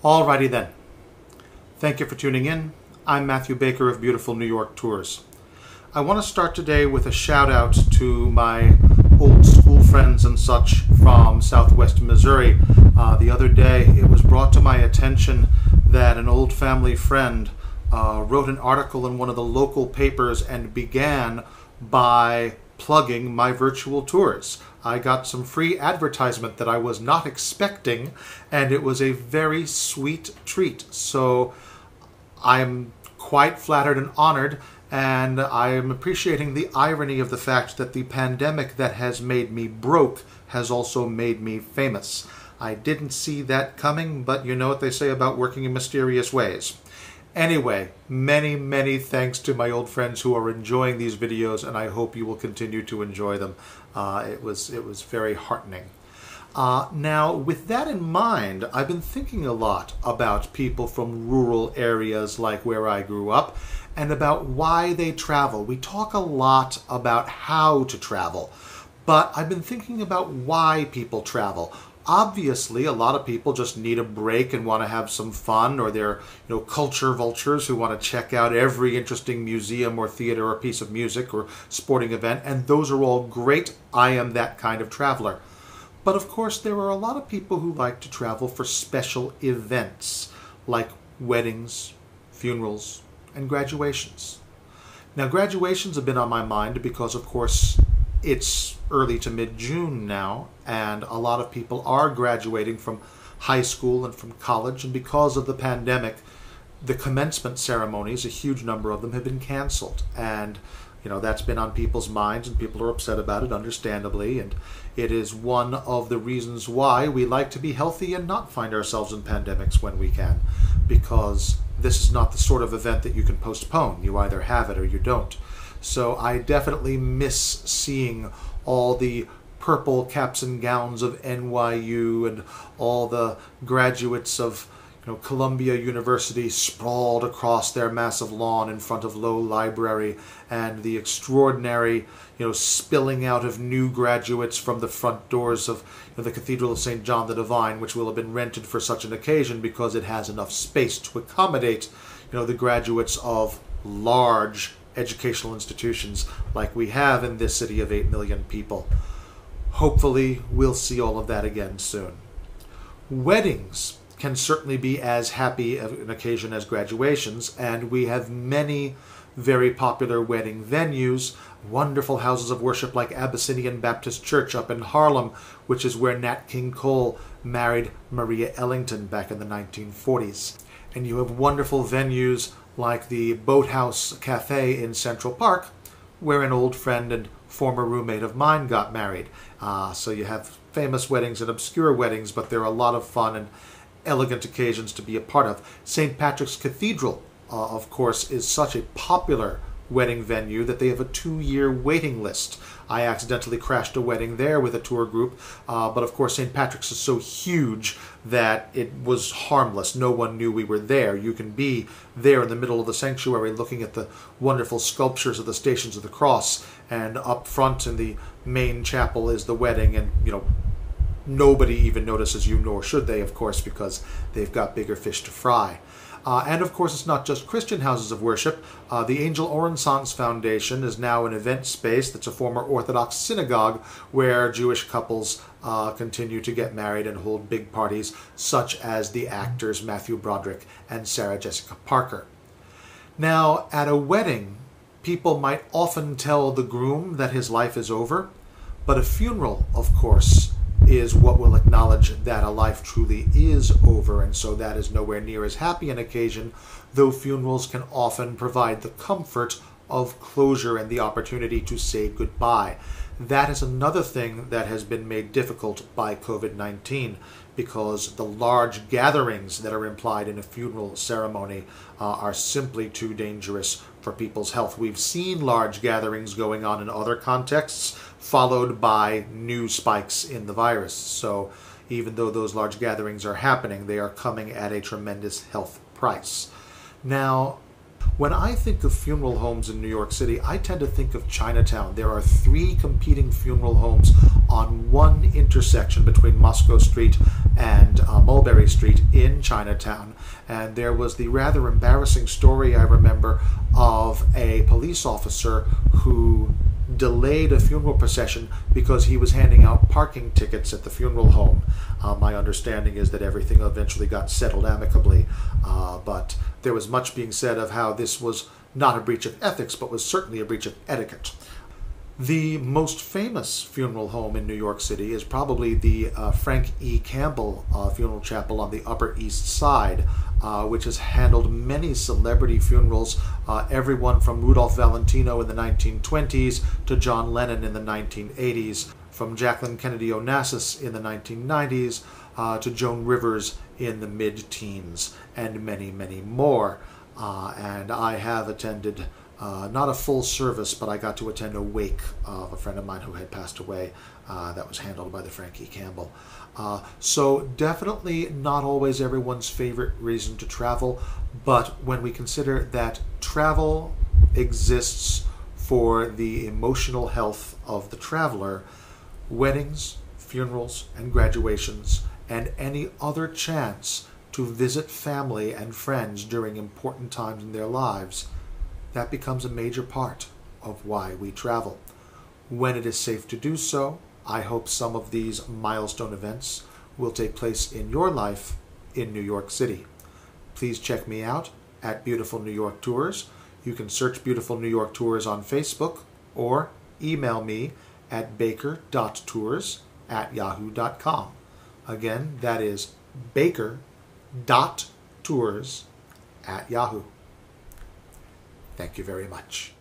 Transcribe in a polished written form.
Alrighty then. Thank you for tuning in. I'm Matthew Baker of Beautiful New York Tours. I want to start today with a shout out to my old school friends and such from Southwest Missouri. The other day it was brought to my attention that an old family friend wrote an article in one of the local papers and began by plugging my virtual tours. I got some free advertisement that I was not expecting, and it was a very sweet treat. So I'm quite flattered and honored, and I am appreciating the irony of the fact that the pandemic that has made me broke has also made me famous. I didn't see that coming, but you know what they say about working in mysterious ways. Anyway, many thanks to my old friends who are enjoying these videos, and I hope you will continue to enjoy them. It was very heartening. Now, with that in mind, I've been thinking a lot about people from rural areas like where I grew up and about why they travel. We talk a lot about how to travel, but I've been thinking about why people travel. Obviously, a lot of people just need a break and want to have some fun, or they're culture vultures who want to check out every interesting museum or theater or piece of music or sporting event, and those are all great. I am that kind of traveler. But of course, there are a lot of people who like to travel for special events, like weddings, funerals, and graduations. Now, graduations have been on my mind because, of course, it's early to mid-June now, and a lot of people are graduating from high school and from college, and because of the pandemic, the commencement ceremonies, a huge number of them, have been canceled. And that's been on people's minds, and people are upset about it, understandably, and it is one of the reasons why we like to be healthy and not find ourselves in pandemics when we can, because this is not the sort of event that you can postpone. You either have it or you don't. So I definitely miss seeing all the purple caps and gowns of NYU and all the graduates of Columbia University sprawled across their massive lawn in front of Low Library, and the extraordinary spilling out of new graduates from the front doors of the Cathedral of St. John the Divine, which will have been rented for such an occasion because it has enough space to accommodate the graduates of large educational institutions like we have in this city of 8 million people. Hopefully we'll see all of that again soon. Weddings can certainly be as happy an occasion as graduations, and we have many very popular wedding venues, wonderful houses of worship like Abyssinian Baptist Church up in Harlem, which is where Nat King Cole married Maria Ellington back in the 1940s. And you have wonderful venues like the Boathouse Cafe in Central Park, where an old friend and former roommate of mine got married. So you have famous weddings and obscure weddings, but they're a lot of fun and elegant occasions to be a part of. St. Patrick's Cathedral, of course, is such a popular wedding venue that they have a 2-year waiting list. I accidentally crashed a wedding there with a tour group, but of course St. Patrick's is so huge that it was harmless. No one knew we were there. You can be there in the middle of the sanctuary looking at the wonderful sculptures of the Stations of the Cross, and up front in the main chapel is the wedding, and nobody even notices you, nor should they, of course, because they've got bigger fish to fry. And of course, it's not just Christian houses of worship. The Angel Orensaunce Foundation is now an event space that's a former Orthodox synagogue where Jewish couples continue to get married and hold big parties, such as the actors Matthew Broderick and Sarah Jessica Parker. Now, at a wedding, people might often tell the groom that his life is over, but a funeral, of course, is what will acknowledge that a life truly is over, and so that is nowhere near as happy an occasion, though funerals can often provide the comfort of closure and the opportunity to say goodbye. That is another thing that has been made difficult by COVID-19, because the large gatherings that are implied in a funeral ceremony are simply too dangerous for people's health. We've seen large gatherings going on in other contexts, followed by new spikes in the virus. So even though those large gatherings are happening, they are coming at a tremendous health price. Now, when I think of funeral homes in New York City, I tend to think of Chinatown. There are 3 competing funeral homes on one intersection between Moscow Street and Mulberry Street in Chinatown. And there was the rather embarrassing story, I remember, of a police officer who delayed a funeral procession because he was handing out parking tickets at the funeral home. My understanding is that everything eventually got settled amicably, but there was much being said of how this was not a breach of ethics, but was certainly a breach of etiquette. The most famous funeral home in New York City is probably the Frank E. Campbell Funeral Chapel on the Upper East Side, which has handled many celebrity funerals, everyone from Rudolph Valentino in the 1920s to John Lennon in the 1980s, from Jacqueline Kennedy Onassis in the 1990s to Joan Rivers in the mid-teens, and many, many more. And I have attended not a full service, but I got to attend a wake of a friend of mine who had passed away that was handled by the Frank E. Campbell. So definitely not always everyone's favorite reason to travel, but when we consider that travel exists for the emotional health of the traveler, weddings, funerals, and graduations, and any other chance to visit family and friends during important times in their lives, that becomes a major part of why we travel. When it is safe to do so, I hope some of these milestone events will take place in your life in New York City. Please check me out at Beautiful New York Tours. You can search Beautiful New York Tours on Facebook or email me at baker.tours@yahoo.com. Again, that is baker.tours@yahoo. Thank you very much.